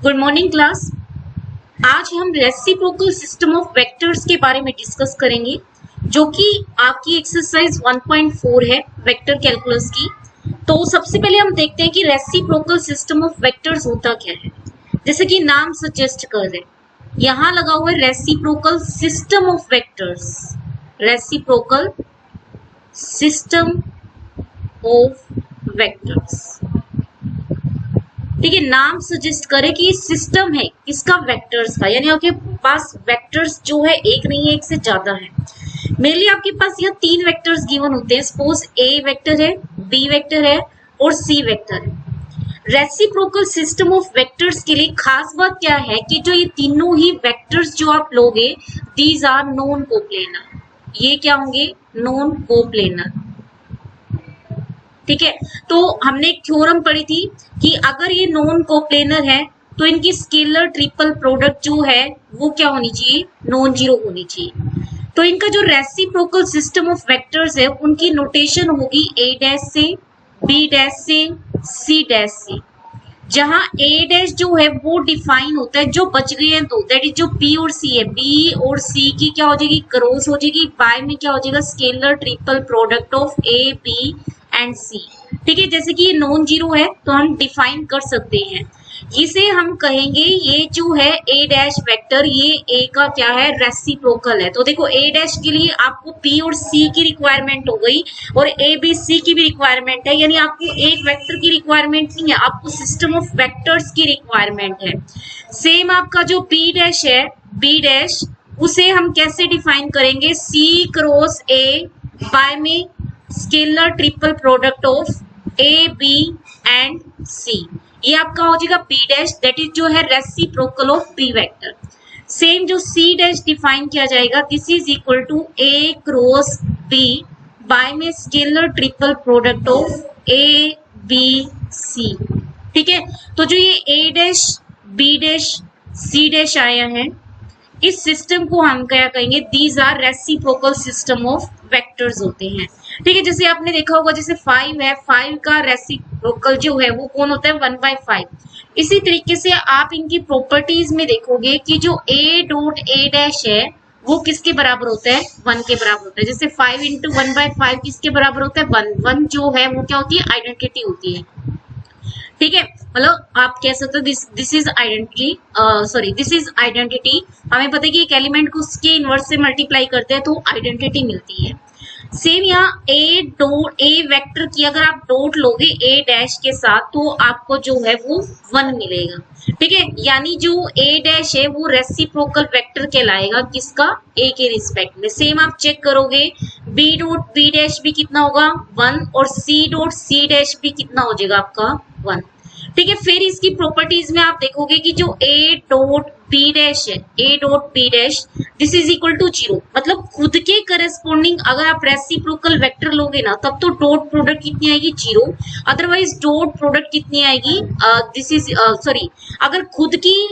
Good morning class. आज हम reciprocal system of vectors के बारे में डिस्कस करेंगे, जो कि आपकी एक्सरसाइज 1.4 है वेक्टर कैलकुलस की। तो सबसे पहले हम देखते हैं कि रेसिप्रोकल सिस्टम ऑफ वेक्टर्स होता क्या है। जैसे कि नाम सजेस्ट कर रहे, यहाँ लगा हुआ है reciprocal system of vectors, reciprocal system of vectors. ठीक है, नाम सजेस्ट करे कि सिस्टम है किसका, वेक्टर्स का, यानी आपके पास वेक्टर्स जो है एक नहीं है, एक से ज्यादा है। मेनली आपके पास यहाँ तीन वेक्टर्स गिवन होते हैं। सपोज ए वेक्टर है, बी वेक्टर है और सी वेक्टर है। रेसिप्रोकल सिस्टम ऑफ वेक्टर्स के लिए खास बात क्या है कि जो ये तीनों ही वेक्टर्स जो आप लोगे, दीज आर नॉन कोप्लेनर। ये क्या होंगे? Non coplanar. ठीक है, तो हमने एक थ्योरम पढ़ी थी कि अगर ये नॉन कोप्लेनर है तो इनकी स्केलर ट्रिपल प्रोडक्ट जो है वो क्या होनी चाहिए? नॉन जीरो होनी चाहिए। तो इनका जो रेसिप्रोकल सिस्टम ऑफ वेक्टर्स है उनकी नोटेशन होगी ए डैश से, बी डैश से, सी डैश से। जहां ए डैश जो है वो डिफाइन होता है, जो बच गए हैं तो दैट इज जो बी और सी है, बी और सी की क्या हो जाएगी? क्रॉस हो जाएगी। बाय में क्या हो जाएगा? Scalar triple product of A B and C. ठीक है, जैसे कि ये नॉन जीरो है तो हम डिफाइन कर सकते हैं, इसे हम कहेंगे ये जो है ए डैश वेक्टर, ये ए का क्या है? रेसिप्रोकल है। तो देखो ए डैश के लिए आपको बी और सी की रिक्वायरमेंट हो गई और ए बी सी की भी रिक्वायरमेंट है, यानी आपको एक वेक्टर की रिक्वायरमेंट नहीं है, आपको सिस्टम ऑफ वेक्टर्स की रिक्वायरमेंट है। सेम आपका जो बी डैश है, बी डैश, उसे हम कैसे डिफाइन करेंगे? सी क्रॉस ए बाय में scalar triple product of A B and C. ये आपका हो जाएगा बी डैश, दैट इज जो है reciprocal of B vector. Same जो सी डैश डिफाइन किया जाएगा, this is equal to A cross B by में scalar triple product of A B C. ठीक है, तो जो ये A dash, B dash, C dash आया है, इस सिस्टम को हम क्या कहेंगे? These are reciprocal system of vectors होते हैं। ठीक है, जैसे आपने देखा होगा जैसे 5 है, 5 का रेसिप्रोकल जो है वो कौन होता है? 1/5। इसी तरीके से आप इनकी प्रॉपर्टीज में देखोगे कि जो a डॉट a डैश है वो किसके बराबर होता है? 1 के बराबर होता है। जैसे 5 इंटू 1/5 किसके बराबर होता है? 1। 1 जो है वो क्या होती है? आइडेंटिटी होती है। ठीक है, मतलब आप कह सकते हो this is identity, sorry this is identity. हमें पता है कि एक एलिमेंट को उसके इनवर्स से मल्टीप्लाई करते हैं तो आइडेंटिटी मिलती है। सेम यहाँ ए वेक्टर की अगर आप डॉट लोगे ए डैश के साथ तो आपको जो है वो 1 मिलेगा। ठीक है, यानी जो ए डैश है वो रेसिप्रोकल वेक्टर कहलाएगा, किसका? ए के रिस्पेक्ट में। सेम आप चेक करोगे बी डॉट बी डैश भी कितना होगा? 1, और सी डॉट सी डैश भी कितना हो जाएगा आपका? 1। ठीक है, फिर इसकी प्रॉपर्टीज में आप देखोगे कि जो ए डॉट बी डैश है, A dot B dash, this is equal to 0। मतलब खुद के करस्पॉन्डिंग अगर आप रेसिप्रोकल वेक्टर लोगे ना तब तो डॉट प्रोडक्ट कितनी आएगी? 0। अदरवाइज डॉट प्रोडक्ट कितनी आएगी? दिस इज सॉरी, अगर खुद की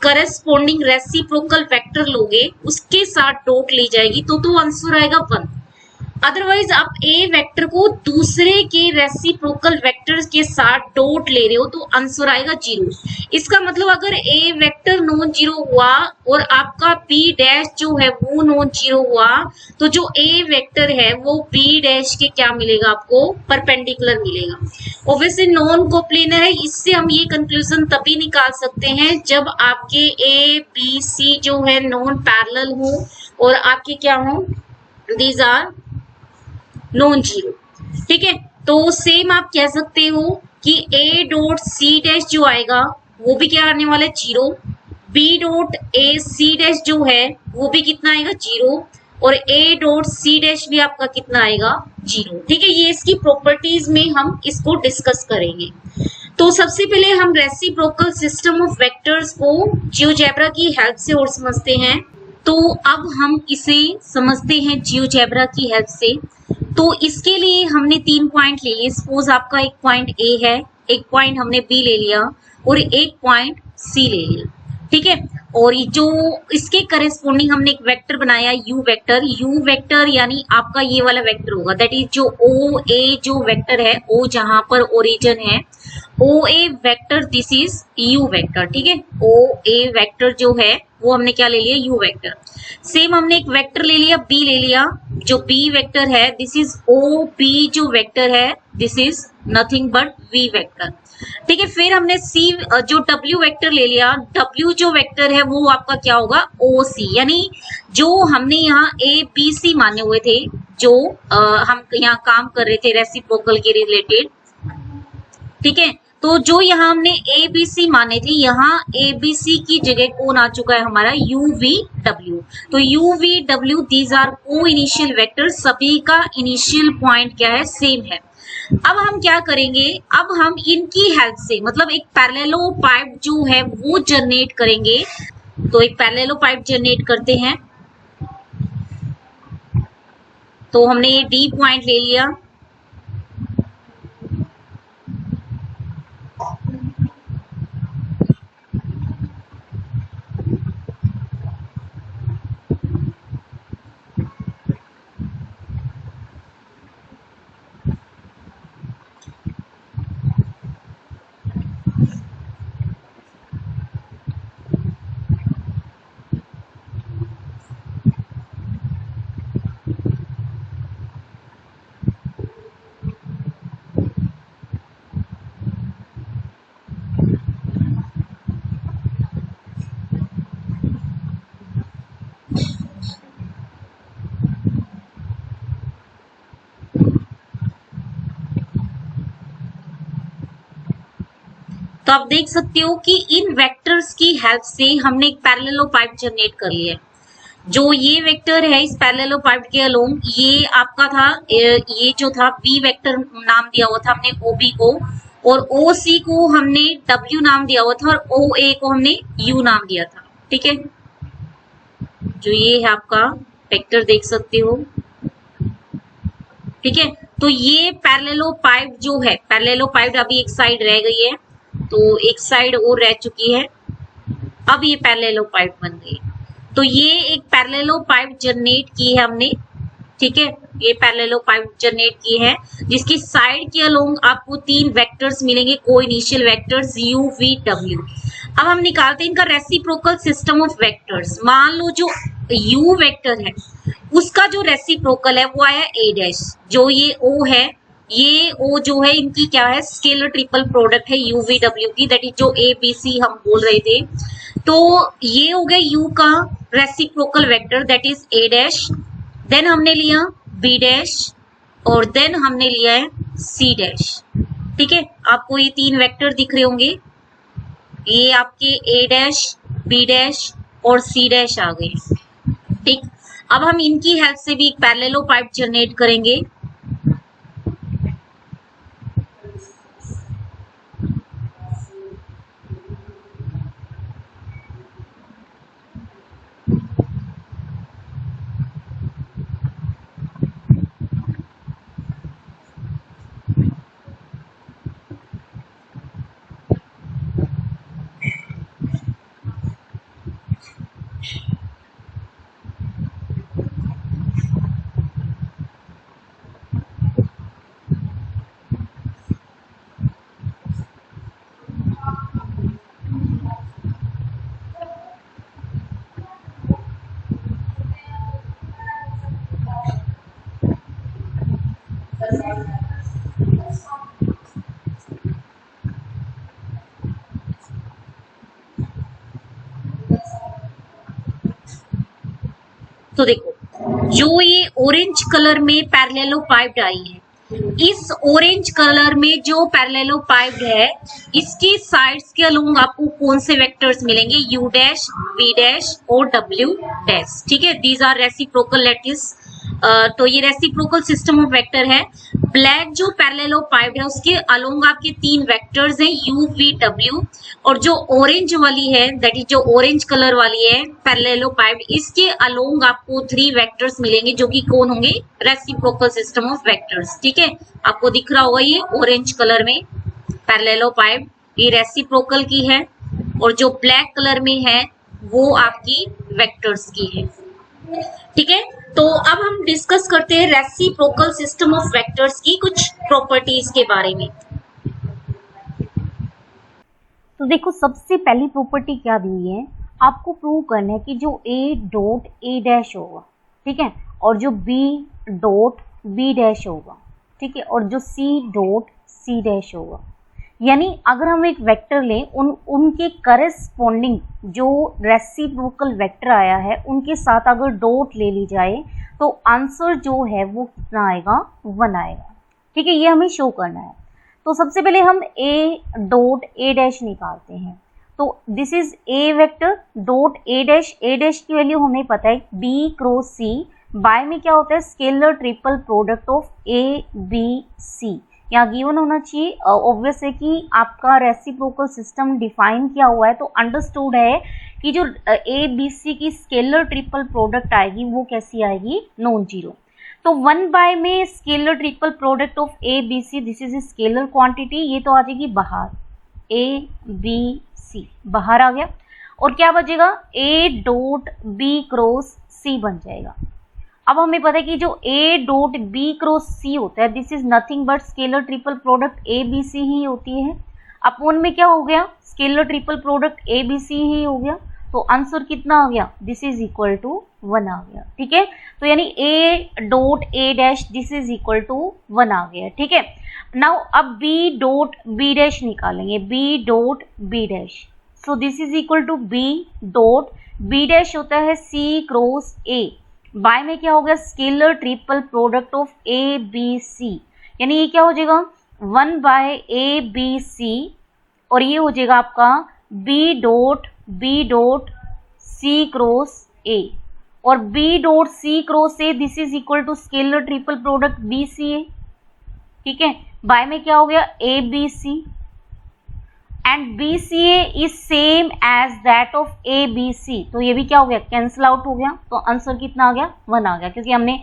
करस्पॉन्डिंग रेसिप्रोकल वेक्टर लोगे उसके साथ डॉट ली जाएगी तो आंसर आएगा 1। अदरवाइज आप ए वेक्टर को दूसरे के रेसिप्रोकल वेक्टर्स के साथ डॉट ले रहे हो तो आंसर आएगा 0। इसका मतलब अगर ए वेक्टर नॉन जीरो हुआ और आपका बी डैश जो है वो नॉन जीरो हुआ तो जो ए वेक्टर है वो बी डैश के क्या मिलेगा? आपको परपेंडिकुलर मिलेगा। ऑब्वियसली नॉन कोप्लेनर है, इससे हम ये कंक्लूजन तभी निकाल सकते हैं जब आपके ए बी सी जो है नॉन पैरेलल हो और आपके क्या हो? These are non zero. ठीक है, तो सेम आप कह सकते हो कि ए डॉट सी डैश जो आएगा वो भी क्या आने वाला है? 0। B dot A C dash जो है वो भी कितना आएगा? 0। और ए डॉट सी डैश भी आपका कितना आएगा? 0। ठीक है, ये इसकी प्रॉपर्टीज में हम इसको डिस्कस करेंगे। तो सबसे पहले हम रेसिप्रोकल सिस्टम ऑफ वेक्टर्स को जियोजेब्रा की हेल्प से और समझते हैं। तो अब हम इसे समझते हैं जियोजेब्रा की हेल्प से। तो इसके लिए हमने 3 पॉइंट ले लिए। सपोज आपका एक पॉइंट ए है, एक पॉइंट हमने बी ले लिया और एक पॉइंट सी ले लिया। ठीक है, और ये जो इसके करेस्पॉन्डिंग हमने एक वेक्टर बनाया यू वेक्टर यानी आपका ये वाला वेक्टर होगा, दैट इज जो ओ ए जो वेक्टर है, ओ जहां पर ओरिजिन है O A vector this is U vector, ठीक है। ओ ए वेक्टर जो है वो हमने क्या ले लिया, यू वेक्टर। सेम हमने एक वेक्टर ले लिया, बी ले लिया, जो बी वेक्टर है दिस इज ओ बी जो वेक्टर है this is nothing but V vector, ठीक है। फिर हमने सी जो डब्ल्यू वेक्टर ले लिया, डब्ल्यू जो वेक्टर है वो आपका क्या होगा, ओ सी, यानी जो हमने यहाँ ए बी सी माने हुए थे, जो हम यहाँ काम कर रहे थे रेसिप्रोकल के रिलेटेड, ठीक है। तो जो यहाँ हमने ए बी सी माने थे, यहाँ ए बी सी की जगह कौन आ चुका है हमारा, यू वी डब्ल्यू। तो U V W these are को इनिशियल वेक्टर, सभी का इनिशियल पॉइंट क्या है, सेम है। अब हम क्या करेंगे, अब हम इनकी हेल्प से मतलब एक पैरेललोपाइड जो है वो जनरेट करेंगे। तो एक पैरेललोपाइड जनरेट करते हैं। तो हमने ये डी पॉइंट ले लिया, तो आप देख सकते हो कि इन वेक्टर्स की हेल्प से हमने एक पैरेललोपाइड जनरेट कर लिया है। जो ये वेक्टर है इस पैरेललोपाइड के अलोंग, ये आपका था, ये जो था बी वेक्टर नाम दिया हुआ था हमने ओ बी को, और ओ सी को हमने डब्ल्यू नाम दिया हुआ था, और ओ ए को हमने यू नाम दिया था, ठीक है। जो ये है आपका वेक्टर देख सकते हो, ठीक है। तो ये पैरेललोपाइड जो है, पैरेललोपाइड अभी एक साइड रह गई है, तो एक साइड और रह चुकी है, अब ये पैरेललोपाइड बन गई। तो ये एक पैरेललोपाइड जनरेट की है हमने, ठीक है। ये पैरेललोपाइड जनरेट की है जिसकी साइड के अलोंग आपको तीन वेक्टर्स मिलेंगे, को initial vectors you V W. अब हम निकालते हैं इनका रेसिप्रोकल सिस्टम ऑफ वेक्टर्स। मान लो जो u वेक्टर है उसका जो रेसिप्रोकल है वो आया a डैश, जो ये o है, ये o जो है इनकी क्या है, स्केलर ट्रिपल प्रोडक्ट है u v w की, दैट इज जो a b c हम बोल रहे थे। तो ये हो गया u का reciprocal vector that is a dash, then हमने लिया b डैश, और देन हमने लिया है c डैश, ठीक है। आपको ये तीन वेक्टर दिख रहे होंगे, ये आपके a डैश, b डैश और c डैश आ गए, ठीक। अब हम इनकी हेल्प से भी एक पैरेललोपाइड जनरेट करेंगे। तो देखो जो ये ऑरेंज कलर में पैरेललोपाइड आई है, इस ऑरेंज कलर में जो पैरेललोपाइड है इसकी साइड्स के अलोंग आपको कौन से वेक्टर्स मिलेंगे, u डैश, v डैश और w डैश, ठीक है। These are reciprocal lattice. तो ये रेसिप्रोकल सिस्टम ऑफ वेक्टर है। ब्लैक जो पैरेललोपाइड है उसके अलोंग आपके तीन वेक्टर्स हैं u v w, और जो ऑरेंज वाली है दैट इज जो ऑरेंज कलर वाली है पैरेललोपाइड, इसके अलोंग आपको थ्री वेक्टर्स मिलेंगे जो कि कौन होंगे, रेसिप्रोकल सिस्टम ऑफ वेक्टर्स, ठीक है। आपको दिख रहा होगा ये ऑरेंज कलर में पैरेललोपाइड, ये रेसिप्रोकल की है, और जो ब्लैक कलर में है वो आपकी वेक्टर्स की है, ठीक है। तो अब हम डिस्कस करते हैं रेसिप्रोकल सिस्टम ऑफ वेक्टर्स की कुछ प्रॉपर्टीज के बारे में। तो देखो सबसे पहली प्रॉपर्टी क्या दी है, आपको प्रूव करना है कि जो A डॉट A डैश होगा, ठीक है, और जो B डॉट B डैश होगा, ठीक है, और जो C डॉट C डैश होगा, यानी अगर हम एक वेक्टर लें उनके करस्पॉन्डिंग जो रेसिप्रोकल वेक्टर आया है उनके साथ अगर डॉट ले ली जाए तो आंसर जो है वो कितना आएगा, 1 आएगा, ठीक है, ये हमें शो करना है। तो सबसे पहले हम A डॉट A डैश निकालते हैं, तो this is A vector dot A dash की वैल्यू हमें पता है B क्रॉस C, बाय में क्या होता है scalar triple product of A B C, यहाँ गिवन होना चाहिए, ऑब्वियस है कि आपका रेसिप्रोकल सिस्टम डिफाइन किया हुआ है तो अंडरस्टूड है कि जो A B C की स्केलर ट्रिपल प्रोडक्ट आएगी वो कैसी आएगी, नॉन जीरो। तो 1 बाय में scalar triple product of A B C, this is scalar quantity, ये तो आ जाएगी बाहर, A B C बाहर आ गया, और क्या बचेगा A dot B cross C बन जाएगा। अब हमें पता है कि जो A dot B cross C होता है this is nothing but scalar triple product A B C ही होती है, अपॉन में क्या हो गया scalar triple product A B C ही हो गया, तो आंसर कितना आ गया, दिस इज इक्वल टू 1 आ गया, ठीक है, तो यानी A dot A dash this is equal to 1 आ गया, ठीक है। नाउ अब B डॉट B डैश निकालेंगे, B dot B dash, so this is equal to B dot B dash होता है C क्रॉस A, बाय में क्या हो गया scalar triple product of A B C, यानी ये क्या हो जाएगा 1 बाय A B C, और ये हो जाएगा आपका B dot C cross A, और B dot C cross A this is equal to scalar triple product B C A, ठीक है, बाय में क्या हो गया A B C, and B C A is same as that of A B C, तो ये भी क्या हो गया कैंसिल आउट हो गया, तो आंसर कितना आ गया 1 आ गया, क्योंकि हमने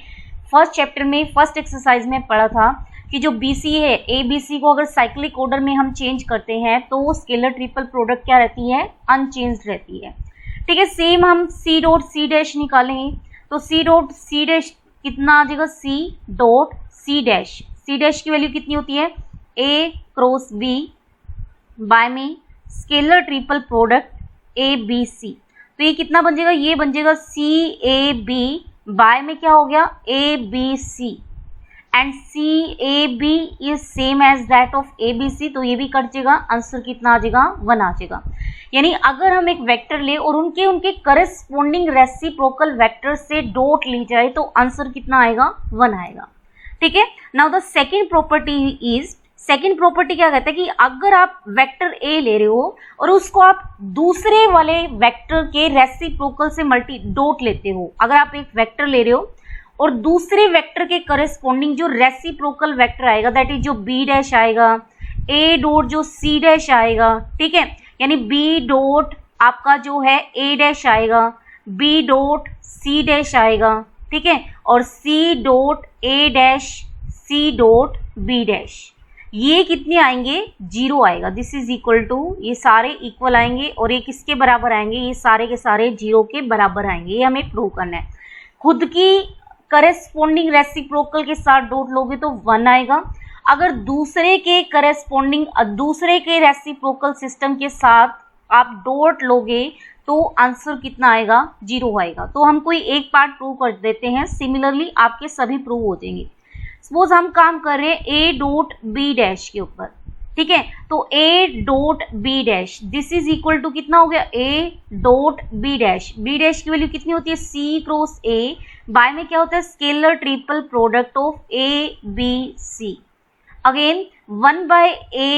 फर्स्ट चैप्टर में फर्स्ट एक्सरसाइज में पढ़ा था कि जो B C है A B C को अगर साइक्लिक ऑर्डर में हम चेंज करते हैं तो वो स्केलर ट्रिपल प्रोडक्ट क्या रहती है, अनचेंज्ड रहती है, ठीक है। सेम हम C डॉट C डैश निकालेंगे, तो C डॉट C डैश कितना आ जाएगा C डॉट C डैश की वैल्यू कितनी होती है A क्रॉस B, बाय में scalar triple product A B C, तो ये कितना बन जाएगा, ये बन जाएगा C A B, बाय में क्या हो गया A B C, and C A B is same as that of A B C, तो ये भी कट जाएगा, आंसर कितना आ जाएगा 1 आ जाएगा। यानी अगर हम एक वेक्टर ले और उनके करस्पॉन्डिंग रेसिप्रोकल वेक्टर से डॉट ली जाए तो आंसर कितना आएगा 1 आएगा, ठीक है। Now the second property is, second property क्या कहता है कि अगर आप वेक्टर A ले रहे हो और उसको आप दूसरे वाले वेक्टर के रेसिप्रोकल से मल्टी डॉट लेते हो, अगर आप एक वेक्टर ले रहे हो और दूसरे वेक्टर के करस्पॉन्डिंग जो रेसिप्रोकल वेक्टर आएगा दैट इज जो B डैश आएगा, A डॉट जो C डैश आएगा, ठीक है, यानी B डॉट आपका जो है A डैश आएगा, B डॉट C डैश आएगा, ठीक है, और C dot A dash C dot B dash, ये कितने आएंगे 0 आएगा, दिस इज इक्वल टू, ये सारे इक्वल आएंगे और ये किसके बराबर आएंगे, ये सारे के सारे 0 के बराबर आएंगे, ये हमें प्रूव करना है। खुद की करस्पॉन्डिंग रेसिप्रोकल के साथ डॉट लोगे तो 1 आएगा, अगर दूसरे के करस्पॉन्डिंग दूसरे के रेसिप्रोकल सिस्टम के साथ आप डॉट लोगे तो आंसर कितना आएगा 0 आएगा। तो हम कोई एक पार्ट प्रूव कर देते हैं, सिमिलरली आपके सभी प्रूव हो जाएंगे। सपोज हम काम कर रहे हैं A डॉट B डैश के ऊपर, ठीक है, तो A dot B dash this is equal to कितना हो गया A डॉट B डैश की वैल्यू कितनी होती है C क्रॉस A, बाय में क्या होता है scalar triple product of A B C, again 1 by A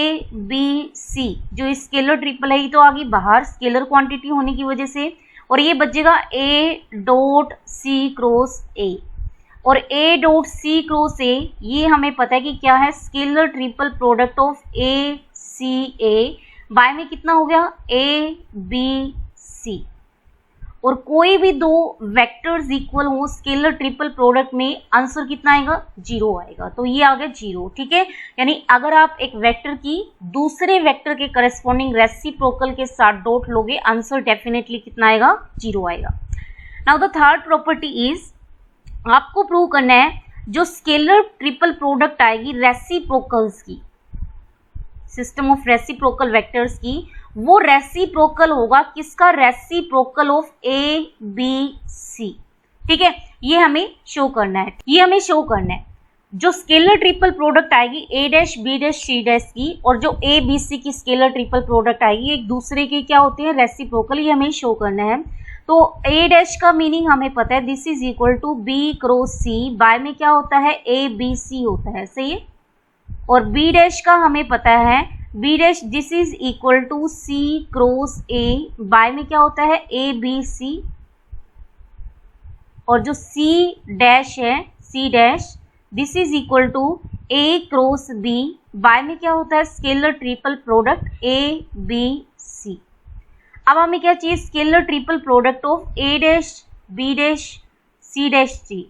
B C, जो स्केलर ट्रिपल है ये तो आ गई बाहर स्केलर क्वांटिटी होने की वजह से, और ये बचेगा A dot C cross A, और A dot C cross A ये हमें पता है कि क्या है scalar triple product of A C A, by में कितना हो गया A B C, और कोई भी दो वेक्टर्स इक्वल हो स्केलर ट्रिपल प्रोडक्ट में आंसर कितना आएगा 0 आएगा, तो ये आ गया 0, ठीक है। यानी अगर आप एक वेक्टर की दूसरे वेक्टर के करस्पॉन्डिंग रेसिप्रोकल के साथ डॉट लोगे आंसर डेफिनेटली कितना आएगा 0 आएगा। Now the third property is, आपको प्रूव करना है जो स्केलर ट्रिपल प्रोडक्ट आएगी रेसिप्रोकल्स की, सिस्टम ऑफ रेसिप्रोकल वेक्टर्स की, वो रेसिप्रोकल होगा किसका, reciprocal of A B C. ठीक है, ये हमें शो करना है, ये हमें शो करना है। जो स्केलर ट्रिपल प्रोडक्ट आएगी A dash B dash C dash की और जो ए बी सी की स्केलर ट्रिपल प्रोडक्ट आएगी एक दूसरे के क्या होते हैं, रेसिप्रोकल, ये हमें शो करना है। तो ए डैश का मीनिंग हमें पता है, this is equal to B cross C, by में क्या होता है, ए बी सी होता है, सही है। और बी डैश का हमें पता है, B dash this is equal to C cross A, by में क्या होता है, ए बी सी। और जो सी डैश है, C dash, this is equal to A cross B, by में क्या होता है, scalar triple product A B C. अब हमें क्या चाहिए, scalar triple product of A dash B dash C dash C.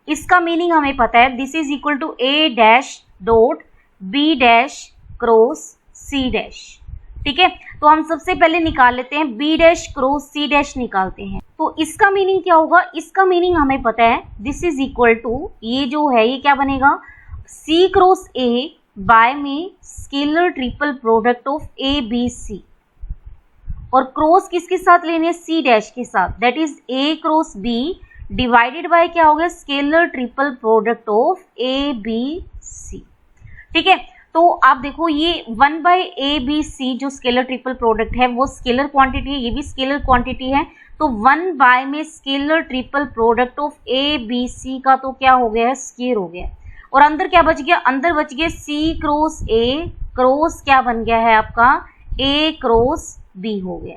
इसका मीनिंग हमें पता है, this is equal to A dash dot B dash cross C dash. ठीक है, तो हम सबसे पहले निकाल लेते हैं, B dash cross C dash निकालते हैं। तो इसका मीनिंग क्या होगा, इसका मीनिंग हमें पता है, दिस इज इक्वल टू, ये जो है ये क्या बनेगा, सी क्रॉस ए बाय में scalar triple product of A B C. और क्रॉस किसके साथ लेने हैं, सी डैश के साथ, that is A cross B divided by क्या हो गया, scalar triple product of A B C. ठीक है, तो आप देखो ये 1 बाय ए बी सी जो स्केलर ट्रिपल प्रोडक्ट है वो स्केलर क्वांटिटी है, ये भी स्केलर क्वांटिटी है। तो 1 बाय में scalar triple product of A B C का तो क्या हो गया है, स्केयर हो गया। और अंदर क्या बच गया, अंदर बच गया सी क्रॉस ए, क्रॉस क्या बन गया है आपका, ए क्रॉस बी हो गया।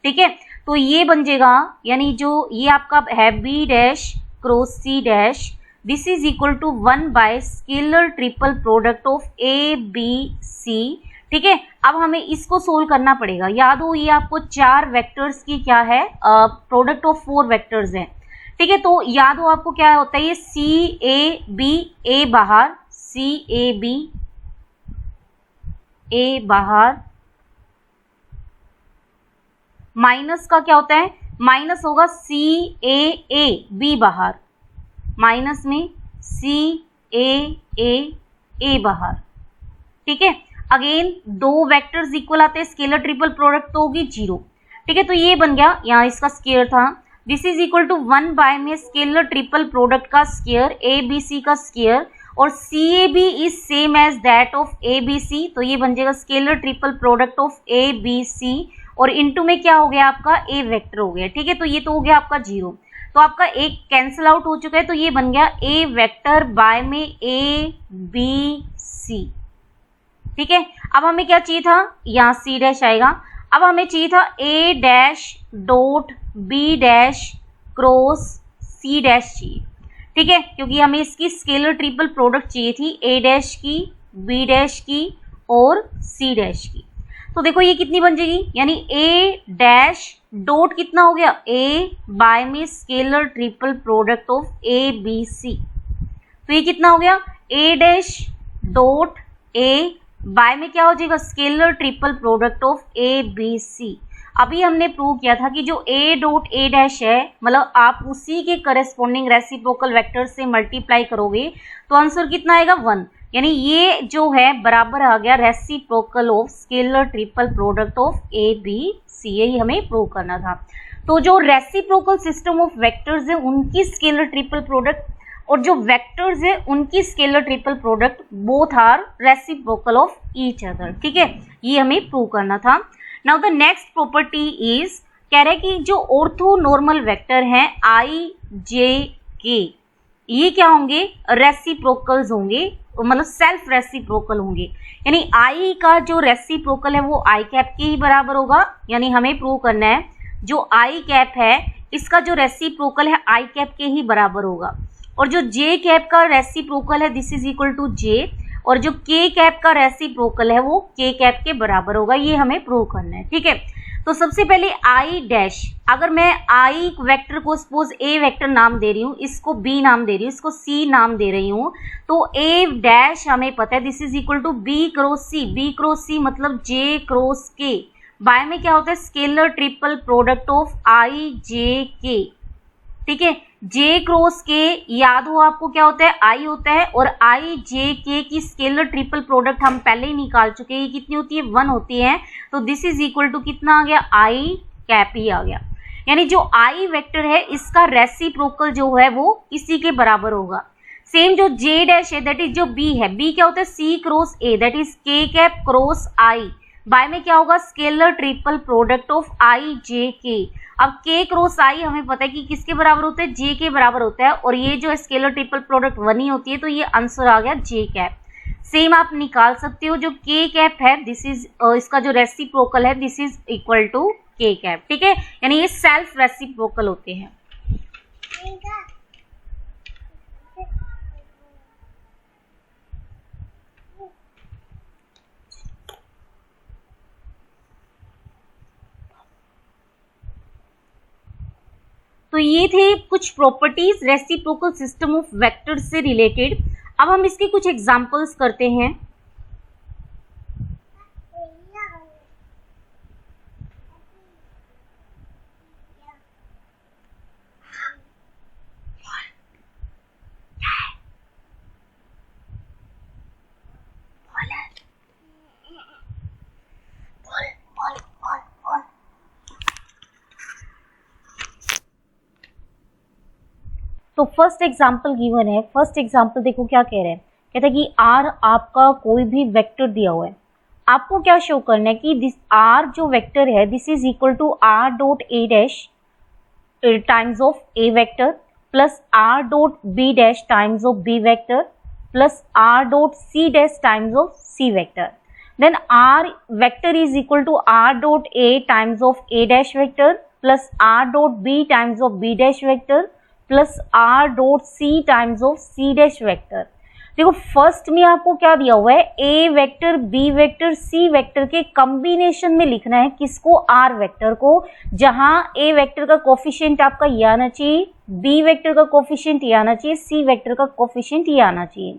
ठीक है, तो ये बन जाएगा, यानी जो ये आपका है B dash cross C dash, this is equal to 1 by scalar triple product of A B C. ठीक है, अब हमें इसको सोल्व करना पड़ेगा। याद हो ये आपको 4 वेक्टर्स की क्या है, प्रोडक्ट ऑफ 4 वेक्टर्स है। ठीक है, तो याद हो आपको क्या होता है, ये सी ए बी, ए बाहर, सी ए बी, ए बाहर, माइनस का क्या होता है, माइनस होगा सी ए बी बाहर, माइनस में सी ए बाहर। ठीक है, अगेन 2 वेक्टर्स इक्वल आते हैं, स्केलर ट्रिपल प्रोडक्ट तो होगी 0। ठीक है, तो ये बन गया, यहाँ इसका स्केयर था, this is equal to 1 by में स्केलर ट्रिपल प्रोडक्ट का स्केयर ए बी सी का स्केयर, और C A B is same as that of A B C, तो ये बन जाएगा scalar triple product of A B C. और into में क्या हो गया आपका, ए वेक्टर हो गया। ठीक है, तो ये तो हो गया आपका 0, तो आपका एक कैंसिल आउट हो चुका है, तो ये बन गया ए वेक्टर बाय में ए बी सी। ठीक है, अब हमें क्या चाहिए था, यहाँ सी डैश आएगा। अब हमें चाहिए था A dash dot B dash cross C dash चाहिए। ठीक है, क्योंकि हमें इसकी स्केलर ट्रिपल प्रोडक्ट चाहिए थी, ए डैश की, बी डैश की और सी डैश की। तो देखो ये कितनी बन जाएगी, यानी ए डैश डॉट कितना हो गया, ए बाय में scalar triple product of A B C. तो ये कितना हो गया, A dash dot A by में क्या हो जाएगा, scalar triple product of A B C. अभी हमने प्रूव किया था कि जो ए डॉट ए डैश है, मतलब आप उसी के करेस्पॉन्डिंग रेसिप्रोकल वेक्टर से मल्टीप्लाई करोगे तो आंसर कितना आएगा, 1। यानी ये जो है बराबर आ गया reciprocal of scalar triple product of A B C, यही हमें प्रूव करना था। तो जो रेसिप्रोकल सिस्टम ऑफ वेक्टर्स है उनकी स्केलर ट्रिपल प्रोडक्ट और जो वेक्टर्स है उनकी scalar triple product both are reciprocal of each other. ठीक है, ये हमें प्रूव करना था। Now the next property is, कह रहे कि जो ऑर्थो नॉर्मल वेक्टर हैं आई जे के, ये क्या होंगे, रेसिप्रोकल्स होंगे, मतलब सेल्फ रेसिप्रोकल होंगे। यानी आई का जो रेसिप्रोकल है वो आई कैप के ही बराबर होगा। यानी हमें प्रूव करना है जो आई कैप है इसका जो रेसिप्रोकल है आई कैप के ही बराबर होगा, और जो जे कैप का रेसिप्रोकल है दिस इज इक्वल टू जे, और जो के कैप का रेसिप्रोकल है वो के कैप के बराबर होगा। ये हमें प्रूव करना है। ठीक है, तो सबसे पहले आई डैश, अगर मैं आई वेक्टर को सपोज ए वेक्टर नाम दे रही हूँ, इसको बी नाम दे रही हूँ, इसको सी नाम दे रही हूँ, तो ए डैश हमें पता है this is equal to B cross C, B cross C मतलब जे क्रॉस के, बाय में क्या होता है scalar triple product of I J K. ठीक है, जे क्रॉस के याद हो आपको क्या होता है, आई होता है, और आई जे के की स्केलर ट्रिपल प्रोडक्ट हम पहले ही निकाल चुके हैं, ये कितनी होती है, 1 होती है। तो दिस इज इक्वल टू कितना आ गया, आई कैप ही आ गया। यानी जो आई वेक्टर है इसका रेसिप्रोकल जो है वो इसी के बराबर होगा। सेम जो जे डैश है दैट इज जो बी है, बी क्या होता है, सी क्रॉस ए दैट इज के कैप क्रॉस आई, बाय में क्या होगा, scalar triple product of I J के। अब के क्रॉस आई हमें पता है कि किसके बराबर होता है, जे के बराबर होता है, और ये जो स्केलर ट्रिपल प्रोडक्ट 1 ही होती है, तो ये आंसर आ गया जे कैप। सेम आप निकाल सकते हो जो के कैप है, दिस इज इसका जो रेसिप्रोकल है दिस इज इक्वल टू के कैप, ठीक है, यानी ये सेल्फ रेसिप्रोकल होते हैं। तो ये थे कुछ properties reciprocal system of vectors से रिलेटेड। अब हम इसके कुछ एग्जांपल्स करते हैं। तो फर्स्ट एग्जांपल गिवन है, फर्स्ट एग्जांपल देखो क्या कह रहे हैं, कहता है कि आर आपका कोई भी वेक्टर दिया हुआ है, आपको क्या शो करना है कि दिस आर जो वेक्टर है this is equal to R dot A dash times of A vector plus R dot B dash times of B vector plus R dot C dash times of C vector. Then R vector is equal to R dot A times of A dash vector plus R dot B times of B dash vector plus R dot C times of C dash vector. देखो first में आपको क्या दिया हुआ है, A vector B vector C vector के combination में लिखना है, किसको, आर वेक्टर को, जहां ए वेक्टर का कोफिशिएंट आपका ये आना चाहिए, बी वेक्टर का कोफिशिएंट ये आना चाहिए, सी वेक्टर का कोफिशिएंट ये आना चाहिए।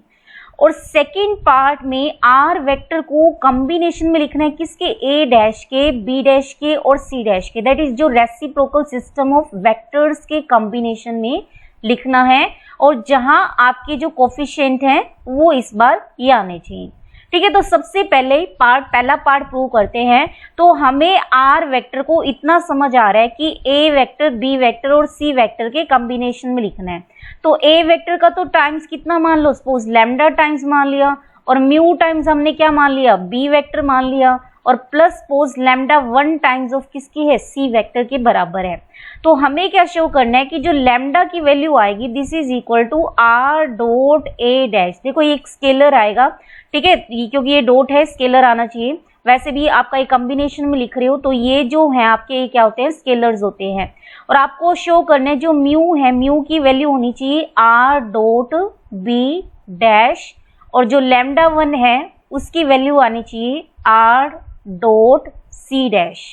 और सेकेंड पार्ट में आर वेक्टर को कॉम्बिनेशन में लिखना है किसके, ए डैश के, बी डैश के और सी डैश के, दैट इज जो रेसिप्रोकल सिस्टम ऑफ वेक्टर्स के कॉम्बिनेशन में लिखना है, और जहां आपके जो कोफिशिएंट हैं वो इस बार ये आने चाहिए, ठीक है। तो सबसे पहले पहला पार्ट प्रूव करते हैं। तो हमें आर वेक्टर को इतना समझ आ रहा है कि ए वेक्टर बी वेक्टर और सी वेक्टर के कॉम्बिनेशन में लिखना है। तो ए वेक्टर का तो टाइम्स कितना मान लो, सपोज लैम्डा टाइम्स मान लिया, और म्यू टाइम्स हमने क्या मान लिया, बी वेक्टर मान लिया, और plus suppose lambda 1 times of किसकी है, सी वेक्टर के बराबर है। तो हमें क्या शो करना है कि जो लैम्डा की वैल्यू आएगी this is equal to R dot A dash. देखो ये एक स्केलर आएगा, ठीक है, क्योंकि ये डॉट है स्केलर आना चाहिए, वैसे भी आपका एक कॉम्बिनेशन में लिख रहे हो तो ये जो है आपके क्या होते हैं, स्केलर्स होते हैं। और आपको शो करने जो म्यू है, म्यू की वैल्यू होनी चाहिए आर डॉट बी डैश, और जो लैम्डा 1 है उसकी वैल्यू आनी चाहिए आर डॉट सी डैश,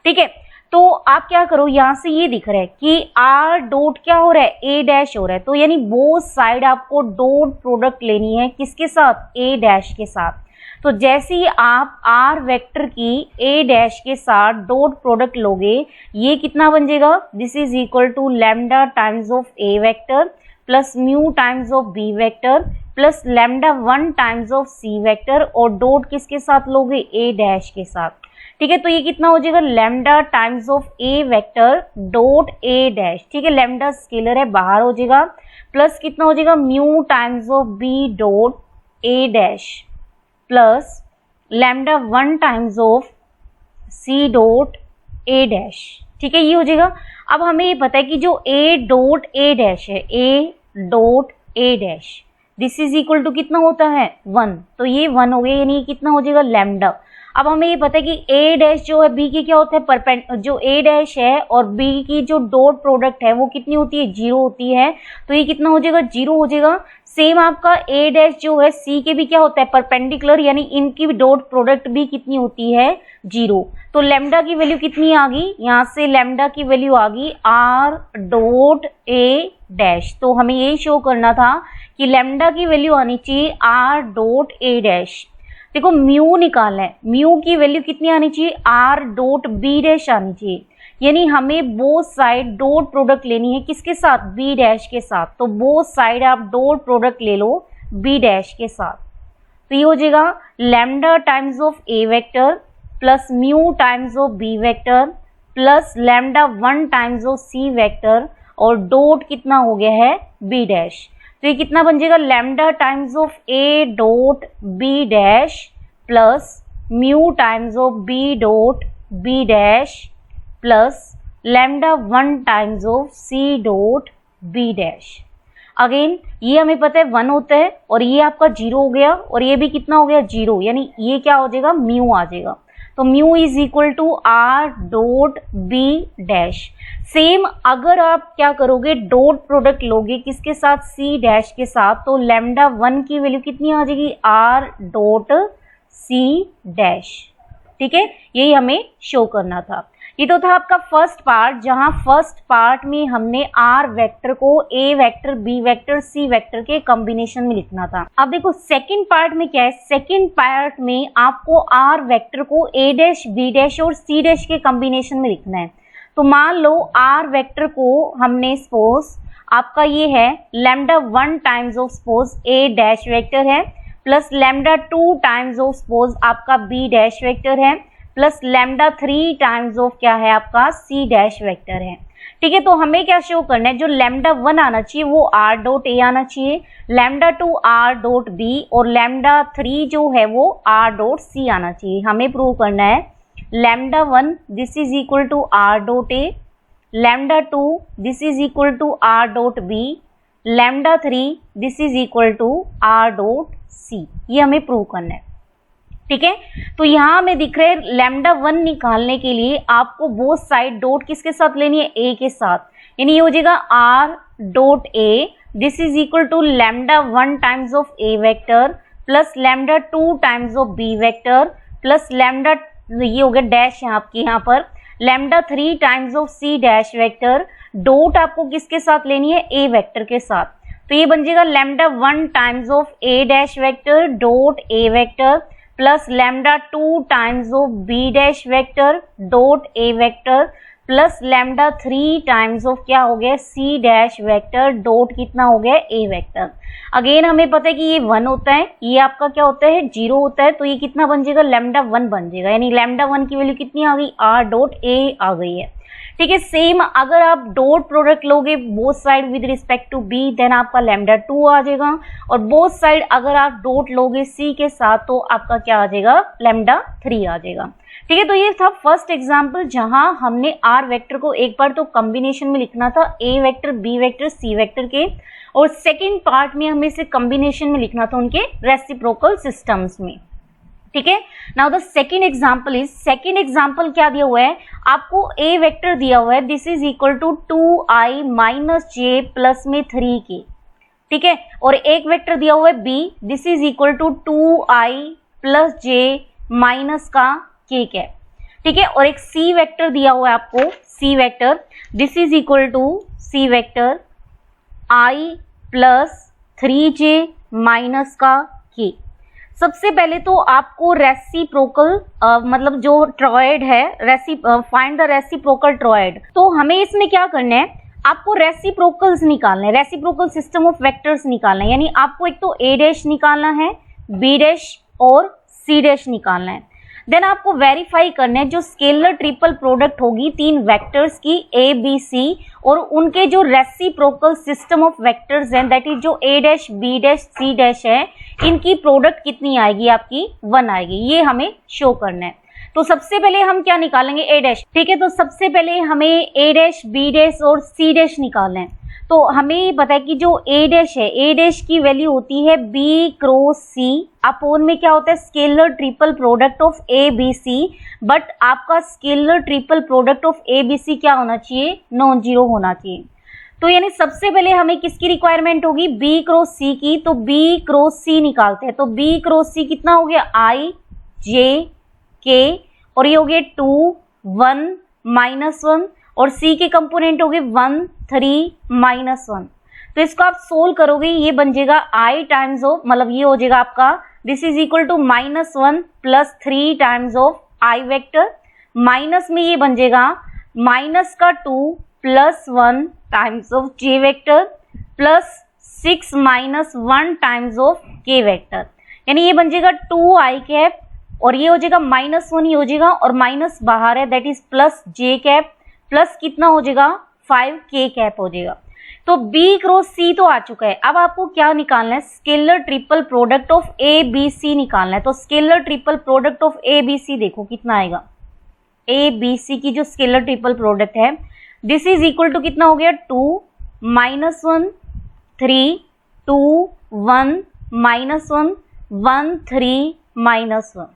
ठीक है। तो आप क्या करो, यहां से ये दिख रहा है कि आर डॉट क्या हो रहा है, ए डैश हो रहा है, तो यानी बोथ साइड आपको डॉट प्रोडक्ट लेनी है, किसके साथ, ए डैश के साथ। तो जैसे ही आप आर वेक्टर की ए डैश के साथ डॉट प्रोडक्ट लोगे, ये कितना बन जाएगा, this is equal to lambda times of A vector plus mu times of B vector plus lambda 1 times of C vector, और डॉट किसके साथ लोगे, ए डैश के साथ, ठीक है। तो ये कितना हो जाएगा, lambda times of A vector dot A dash, ठीक है, लैम्डा स्केलर है बाहर हो जाएगा, प्लस कितना हो जाएगा, mu times of B dot A dash plus lambda 1 times of C dot A dash, ठीक है, ये हो जाएगा। अब हमें ये पता है कि जो ए डॉट ए डैश है, A dot A dash this is equal to कितना होता है, 1, तो ये 1 हो गया, यानी कितना हो जाएगा, लैम्डा। अब हमें ये पता है कि ए डैश जो है बी की क्या होता है, जो ए डैश है और बी की जो डॉट प्रोडक्ट है वो कितनी होती है, 0 होती है, तो ये कितना हो जाएगा, 0 हो जाएगा। सेम आपका ए डैश जो है सी के भी क्या होता है, परपेंडिकुलर, यानी इनकी डॉट प्रोडक्ट भी कितनी होती है, 0। तो लैम्डा की वैल्यू कितनी आ गई, यहाँ से लैम्डा की वैल्यू आ गई आर डॉट ए डैश। तो हमें ये शो करना था कि लैम्डा की वैल्यू आनी चाहिए आर डॉट ए डैश। देखो म्यू निकालना है, म्यू की वैल्यू कितनी आनी चाहिए, आर डॉट बी डैश आनी चाहिए, यानी हमें बोथ साइड डॉट प्रोडक्ट लेनी है किसके साथ, बी डैश के साथ। तो बोथ साइड आप डॉट प्रोडक्ट ले लो बी डैश के साथ। तो ये हो जाएगा lambda times of A vector plus mu times of B vector plus lambda 1 times of C vector और डॉट कितना हो गया है बी डैश। तो ये कितना बन जाएगा, lambda times of A dot B dash plus mu times of B dot B dash plus lambda 1 times of C dot B dash. Again ये हमें पता है 1 होता है और ये आपका 0 हो गया और ये भी कितना हो गया 0, यानी ये क्या हो जाएगा म्यू आ जाएगा। तो mu is equal to R dot B dash. Same अगर आप क्या करोगे, डॉट प्रोडक्ट लोगे किसके साथ, सी डैश के साथ, तो लैम्डा 1 की वैल्यू कितनी आ जाएगी, आर डॉट सी डैश। ठीक है, यही हमें शो करना था। ये तो था आपका फर्स्ट पार्ट, जहां फर्स्ट पार्ट में हमने आर वेक्टर को A vector B vector C vector के कॉम्बिनेशन में लिखना था। अब देखो सेकंड पार्ट में क्या है, सेकंड पार्ट में आपको आर वेक्टर को ए डैश बी डैश और सी डैश के कॉम्बिनेशन में लिखना है। तो मान लो आर वेक्टर को हमने सपोज आपका ये है lambda 1 times of suppose A dash vector है plus lambda 2 times of suppose आपका बी डैश वेक्टर है प्लस लैम्डा 3 टाइम्स ऑफ क्या है आपका सी डैश वेक्टर है। ठीक है, तो हमें क्या शो करना है, जो लैम्डा 1 आना चाहिए वो आर डॉट ए आना चाहिए, लैम्डा 2 आर डॉट बी और लैम्डा 3 जो है वो आर डॉट सी आना चाहिए। हमें प्रूव करना है lambda 1 this is equal to R dot A, lambda 2 this is equal to R dot B, lambda 3 this is equal to R dot C. ये हमें प्रूव करना है। ठीक है, तो यहां हमें दिख रहे हैं लैम्डा 1 निकालने के लिए आपको बोथ साइड डॉट किसके साथ लेनी है, ए के साथ, यानी ये हो जाएगा R dot A this is equal to lambda 1 times of A vector plus lambda 2 times of B vector plus lambda, ये हो गया डैश है आपकी यहाँ पर, lambda 3 times of C dash vector, dot आपको किसके साथ लेनी है, ए वेक्टर के साथ। तो ये बन जाएगा lambda 1 times of A dash vector dot A vector plus lambda 2 times of B dash vector dot A vector plus lambda 3 times of क्या हो गया सी डैश वेक्टर डॉट कितना हो गया ए वेक्टर। अगेन हमें पता है कि ये 1 होता है, ये आपका क्या होता है 0 होता है, तो ये कितना बन जाएगा लैम्डा 1 बन जाएगा, यानी लैम्डा 1 की वैल्यू कितनी आ गई, आर डॉट ए आ गई है। ठीक है, सेम अगर आप डॉट प्रोडक्ट लोगे both side with respect to B then आपका लैम्डा 2 आ जाएगा और बोथ साइड अगर आप डॉट लोगे सी के साथ तो आपका क्या आ जाएगा, लैम्डा 3 आ जाएगा। ठीक है, तो ये था फर्स्ट एग्जांपल जहां हमने आर वेक्टर को एक बार तो कॉम्बिनेशन में लिखना था A vector B vector C vector के, और सेकेंड पार्ट में हमें इसे कॉम्बिनेशन में लिखना था उनके रेसिप्रोकल सिस्टम्स में। ठीक है, now the second example is, second example क्या दिया हुआ है आपको, ए वेक्टर दिया हुआ है this is equal to 2i minus J plus में 3k। ठीक है, और एक वेक्टर दिया हुआ है B this is equal to 2i plus J minus का k कैप। ठीक है, और एक सी वेक्टर दिया हुआ है आपको, C vector this is equal to C vector i plus 3j minus का k। सबसे पहले तो आपको रेसिप्रोकल मतलब जो ट्रॉयड है, फाइंड द रेसिप्रोकल ट्रॉयड। तो हमें इसमें क्या करना है, आपको रेसिप्रोकल्स निकालना है, रेसिप्रोकल सिस्टम ऑफ वेक्टर्स निकालना है, यानी आपको एक तो ए डैश निकालना है, बी डैश और सी डैश निकालना है। देन आपको वेरीफाई करना है जो स्केलर ट्रिपल प्रोडक्ट होगी तीन वेक्टर्स की ए बी सी और उनके जो रेसिप्रोकल सिस्टम ऑफ वेक्टर्स हैं दैट इज जो A dash B dash C dash है, इनकी प्रोडक्ट कितनी आएगी, आपकी 1 आएगी, ये हमें शो करना है। तो सबसे पहले हम क्या निकालेंगे, ए डैश। ठीक है, तो सबसे पहले हमें ए डैश बी डैश और सी डैश निकालना है। तो हमें पता है कि जो ए डैश है, ए डैश की वैल्यू होती है बी क्रॉस सी अपोन में क्या होता है scalar triple product of A B C, but आपका scalar triple product of A B C क्या होना चाहिए, नॉन जीरो होना चाहिए। तो यानी सबसे पहले हमें किसकी रिक्वायरमेंट होगी, बी क्रॉस सी की, तो बी क्रॉस सी निकालते हैं। तो बी क्रॉस सी कितना हो गया, आई जे के और ये हो गया 2 1 -1 और सी के कंपोनेंट हो गए 1 3 -1। तो इसको आप सोल्व करोगे, ये बन जाएगा आई टाइम्स ऑफ, मतलब ये हो जाएगा आपका this is equal to -1 + 3 times of I vector, minus में ये बन जाएगा माइनस का 2 plus 1 times of J vector plus 6 minus 1 times of K vector, यानी ये बन जाएगा 2i कैप और ये हो जाएगा -1 ही हो जाएगा और माइनस बाहर है that is plus J cap plus कितना हो जाएगा 5k कैप हो जाएगा। तो B क्रॉस C तो आ चुका है। अब आपको क्या निकालना है, scalar triple product of A B C निकालना है। तो scalar triple product of A B C देखो कितना आएगा, ए बी सी की जो स्केलर ट्रिपल प्रोडक्ट है दिस इज इक्वल टू कितना हो गया 2 -1 3 2 1 -1 1 3 -1।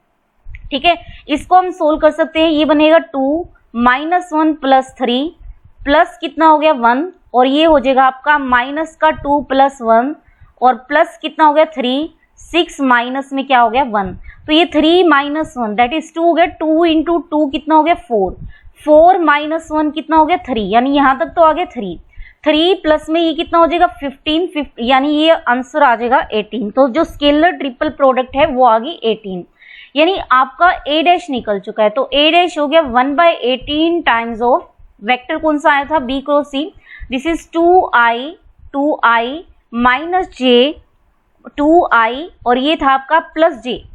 ठीक है, इसको हम सोल्व कर सकते हैं। ये बनेगा 2 -1 प्लस 3 प्लस कितना हो गया 1 और ये हो जाएगा आपका माइनस का 2 प्लस 1 और प्लस कितना हो गया 3 6 माइनस में क्या हो गया 1। तो ये 3 माइनस 1 दैट इज 2 हो गया, 2 इंटू 2 कितना हो गया 4 4 माइनस 1 कितना हो गया 3, यानी यहां तक तो आ गया 3 प्लस में ये कितना हो जाएगा 15 यानी ये आंसर आ जाएगा 18। तो जो स्केलर ट्रिपल प्रोडक्ट है वो आ गई 18, यानी आपका ए डैश निकल चुका है। तो ए डैश हो गया 1/18 टाइम्स ऑफ वेक्टर कौन सा आया था B cross C, this is 2i minus J 2i और ये था आपका प्लस जे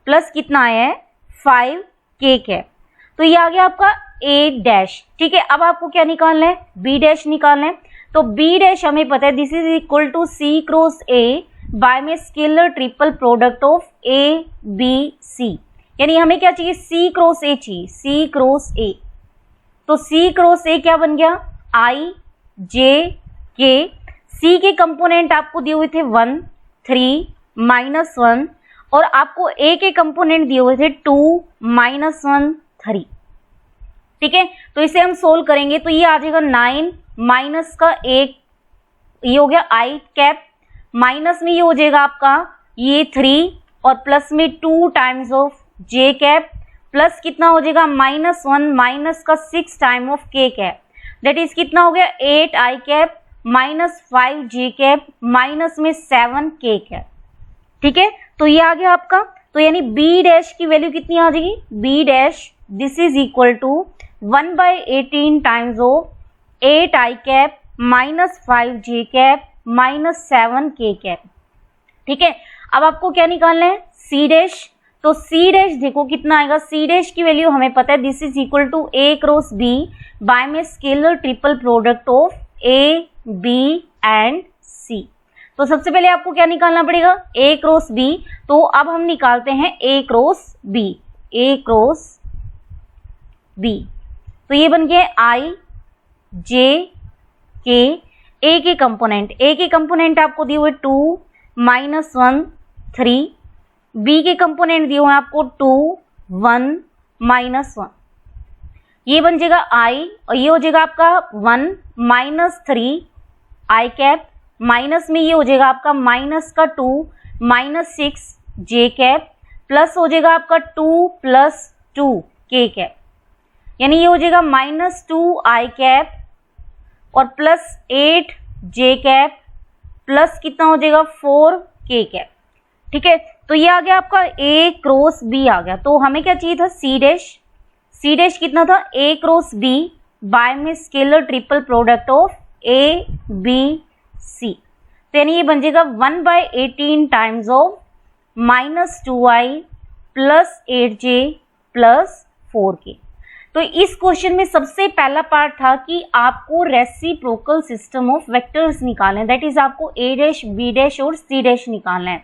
प्लस कितना आया है 5k कैप। तो ये आ गया आपका ए डैश। ठीक है, अब आपको क्या निकालना है बी डैश निकालना है। तो बी डैश हमें पता है this is equal to C cross A by में scalar triple product of A B C, यानी हमें क्या चाहिए सी क्रॉस ए चाहिए, सी क्रॉस ए। तो सी क्रॉस ए क्या बन गया आई जे के, सी के कंपोनेंट आपको दिए हुए थे 1 3 -1 और आपको ए के कंपोनेंट दिए हुए थे 2 -1 3। ठीक है, तो इसे हम सोल्व करेंगे तो ये आ जाएगा 9 माइनस का 1 ये हो गया आई कैप माइनस में ये हो जाएगा आपका ये 3 और प्लस में 2 times of J cap plus कितना हो जाएगा -1 माइनस का 6 टाइम ऑफ के कैप दैट इज कितना हो गया 8 I cap minus 5 J cap minus में 7 के कैप। ठीक है, तो ये आ गया आपका। तो यानी बी डैश की वैल्यू कितनी आ जाएगी B dash this is equal to 1/18 times of 8 I cap minus 5 J cap minus 7 K cap. ठीक है, अब आपको क्या निकालना है सी डैश। तो सी डैश देखो कितना आएगा, सी डैश की वैल्यू हमें पता है this is equal to A cross B by में scalar triple product of A B and C. तो सबसे पहले आपको क्या निकालना पड़ेगा ए क्रॉस बी। तो अब हम निकालते हैं ए क्रॉस बी, ए क्रॉस बी। तो ये बन गया आई जे के ए के कंपोनेंट आपको दिए हुए 2 -1 3, बी के कंपोनेंट दिए हुए आपको 2 1 -1, ये बन जाएगा आई और ये हो जाएगा आपका 1 -3 आई कैप माइनस में ये हो जाएगा आपका माइनस का 2 -6 जे कैप प्लस हो जाएगा आपका 2 + 2 के कैप, यानी ये हो जाएगा -2 आई कैप और प्लस 8 जे कैप प्लस कितना हो जाएगा 4 के कैप। ठीक है, तो ये आ गया आपका ए क्रॉस बी आ गया। तो हमें क्या चाहिए था सी डैश कितना था ए क्रॉस बी बाय में scalar triple product of A B C. तो यानी ये बन जाएगा 1/18 times of -2i plus 8j plus 4k। तो इस क्वेश्चन में सबसे पहला पार्ट था कि आपको रेसिप्रोकल सिस्टम ऑफ वेक्टर्स निकालना है, दैट इज आपको ए डैश बी डैश और सी डैश निकालना है।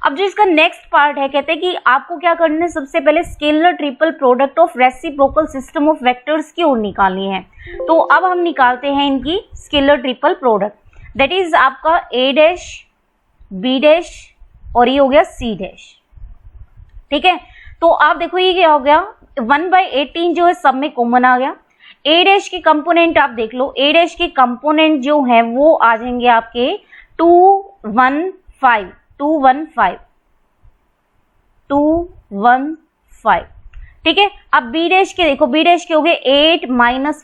अब जो इसका नेक्स्ट पार्ट है कहते हैं कि आपको क्या करना है सबसे पहले scalar triple product of reciprocal system of vectors की ओर निकालनी है। तो अब हम निकालते हैं इनकी scalar triple product, that is आपका ए डैश बी डैश और ये हो गया सी डैश। ठीक है, तो आप देखो ये क्या हो गया 1/18 जो है सब में कॉमन आ गया। ए डैश के कंपोनेंट आप देख लो, ए डैश के कंपोनेंट जो है वो आ जाएंगे आपके 215। ठीक है, अब बी डैश के देखो, बी डैश के हो गए 8 -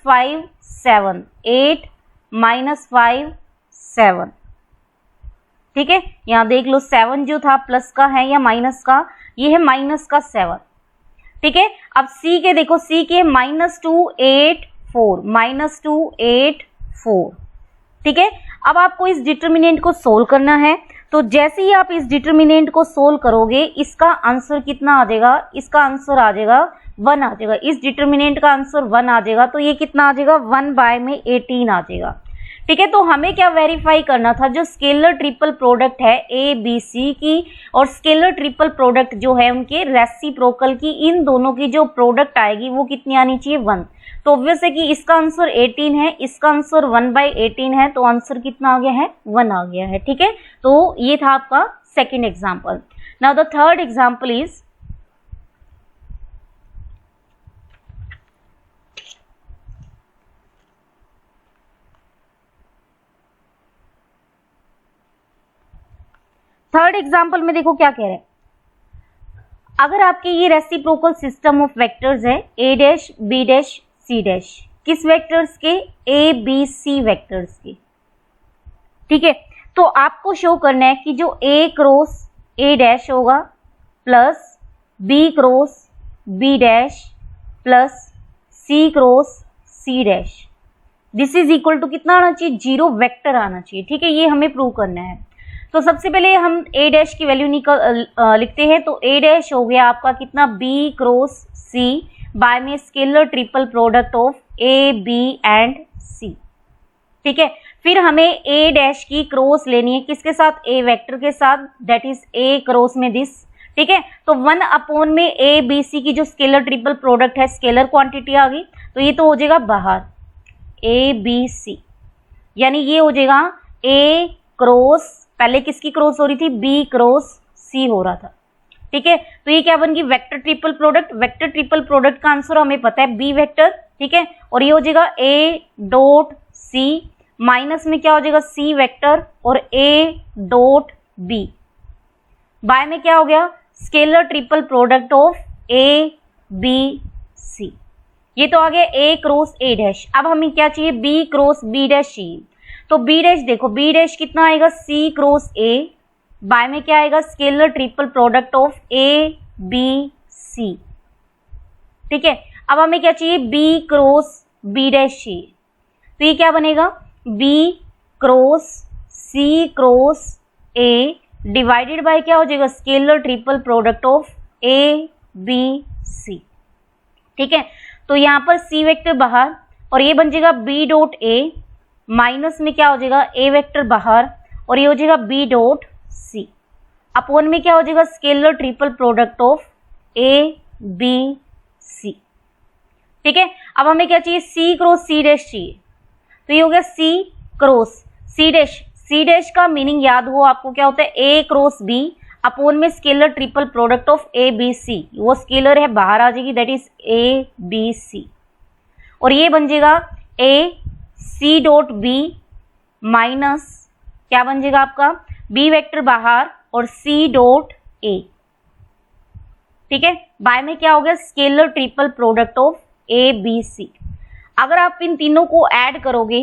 5 7, 8 - 5 7। ठीक है, यहां देख लो 7 जो था प्लस का है या माइनस का, ये है -7। ठीक है। अब सी के देखो, सी के -2 8 4, -2 8 4, ठीक है। अब आपको इस डिटर्मिनेंट को सोल्व करना है, तो जैसे ही आप इस डिटर्मिनेंट को सोल्व करोगे इसका आंसर कितना आ जाएगा, इसका आंसर आ जाएगा 1 आ जाएगा। इस डिटर्मिनेंट का आंसर 1 आ जाएगा, तो ये कितना आ जाएगा 1 बाय में 18 आ जाएगा, ठीक है। तो हमें क्या वेरीफाई करना था, जो स्केलर ट्रिपल प्रोडक्ट है ए बी सी की और स्केलर ट्रिपल प्रोडक्ट जो है उनके रेसिप्रोकल की, इन दोनों की जो प्रोडक्ट आएगी वो कितनी आनी चाहिए 1। तो ऑब्वियस है कि इसका आंसर 18 है, इसका आंसर 1 बाई 18 है, तो आंसर कितना आ गया है 1 आ गया है, ठीक है। तो ये था आपका second example. Now the third example is third example में देखो क्या कह रहे हैं, अगर आपके ये रेसिप्रोकल सिस्टम ऑफ वेक्टर्स है a dash b dash c dash, किस वेक्टर्स के, a b c वेक्टर्स के, ठीक है। तो आपको शो करना है कि जो a क्रॉस a डैश होगा plus b cross b dash plus c cross c dash, this is equal to कितना आना चाहिए, 0 वेक्टर आना चाहिए, ठीक है। ये हमें प्रूव करना है। तो सबसे पहले हम a डैश की वैल्यू लिखते हैं, तो a डैश हो गया आपका कितना, b क्रॉस c बाय में scalar triple product of a b and c, ठीक है। फिर हमें a डैश की क्रॉस लेनी है किसके साथ, a वेक्टर के साथ, दैट इज a क्रॉस में दिस, ठीक है। तो 1 अपॉन में a b c की जो स्केलर ट्रिपल प्रोडक्ट है, स्केलर क्वांटिटी आ गई, तो ये तो हो जाएगा बाहर a b c, यानी ये हो जाएगा a क्रॉस, पहले किसकी क्रॉस हो रही थी, b क्रॉस c हो रहा था, ठीक है। तो ये क्या बन गई, vector triple product. Vector triple product का आंसर हमें पता है b वेक्टर, ठीक है। और ये हो जाएगा a डॉट c माइनस में क्या हो जाएगा c वेक्टर और a डॉट b, बाय में क्या हो गया, scalar triple product of a b c, ये तो आ गया a क्रॉस a डैश। अब हमें क्या चाहिए, b क्रॉस b डैश चाहिए, तो b डैश देखो, b डैश कितना आएगा, c क्रॉस a बाय में क्या आएगा, scalar triple product of a b c, ठीक है। अब हमें क्या चाहिए, b क्रॉस b डैश चाहिए, तो ये क्या बनेगा, b cross c cross a divided by क्या हो जाएगा, scalar triple product of a b c, ठीक है। तो यहाँ पर c वेक्टर बाहर और ये बन जाएगा b डॉट a माइनस में क्या हो जाएगा, a वेक्टर बाहर और ये हो जाएगा b डॉट c, अपॉन में क्या हो जाएगा, scalar triple product of a b c, ठीक है। अब हमें क्या चाहिए, c क्रॉस c डैश चाहिए, तो ये हो गया c cross c dash. c dash का मीनिंग याद हो आपको क्या होता है, a क्रॉस b अपॉन में scalar triple product of a b c, वो स्केलर है बाहर आ जाएगी, that is a b c, और ये बन जाएगा a c dot b minus क्या बन जाएगा आपका, b वेक्टर बाहर और c डॉट a, ठीक है। बाय में क्या हो गया, scalar triple product of a b c। अगर आप इन तीनों को ऐड करोगे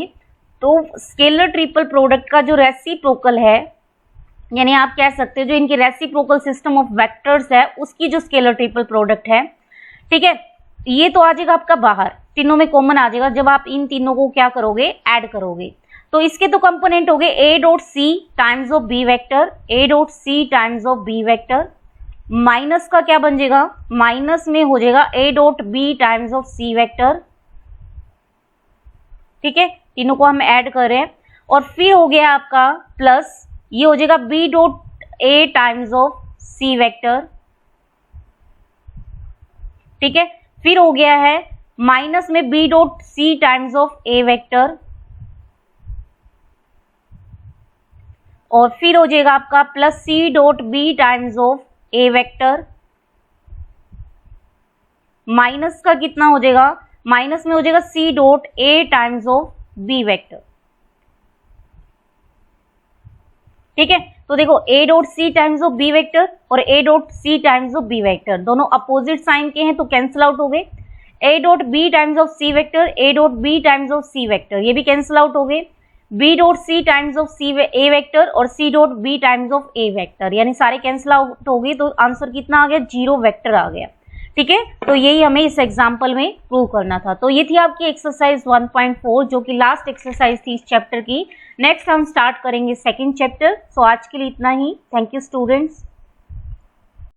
तो स्केलर ट्रिपल प्रोडक्ट का जो रेसिप्रोकल है, यानी आप कह सकते हो जो इनकी रेसिप्रोकल सिस्टम ऑफ वेक्टर्स है उसकी जो स्केलर ट्रिपल प्रोडक्ट है, ठीक है, ये तो आ जाएगा आपका बाहर, तीनों में कॉमन आ जाएगा जब आप इन तीनों को क्या करोगे, ऐड करोगे। तो इसके तो कंपोनेंट हो गए a dot c times of b vector, a dot c times of b vector, minus का क्या बन जाएगा, माइनस में हो जाएगा a dot b times of c vector, ठीक है। तीनों को हम ऐड कर रहे हैं और फिर हो गया आपका प्लस, ये हो जाएगा b dot a times of c vector, ठीक है। फिर हो गया है माइनस में b dot c times of a vector, और फिर हो जाएगा आपका plus c dot b times of a vector, minus का कितना हो जाएगा, माइनस में हो जाएगा c dot a times of b vector, ठीक है। तो देखो a dot c times of b vector और a dot c times of b vector दोनों अपोजिट साइन के हैं तो कैंसिल आउट हो गए, a dot b times of c vector, a dot b times of c vector ये भी cancel out हो गए, b dot c times of a vector और c dot b times of a vector, यानी सारे cancel out हो गए, तो आंसर कितना आ गया, 0 वेक्टर आ गया, ठीक है, तो यही हमें इस एग्जाम्पल में प्रूव करना था। तो ये थी आपकी एक्सरसाइज 1.4 जो कि लास्ट एक्सरसाइज थी इस चैप्टर की। नेक्स्ट हम स्टार्ट करेंगे सेकंड चैप्टर। सो आज के लिए इतना ही। Thank you students.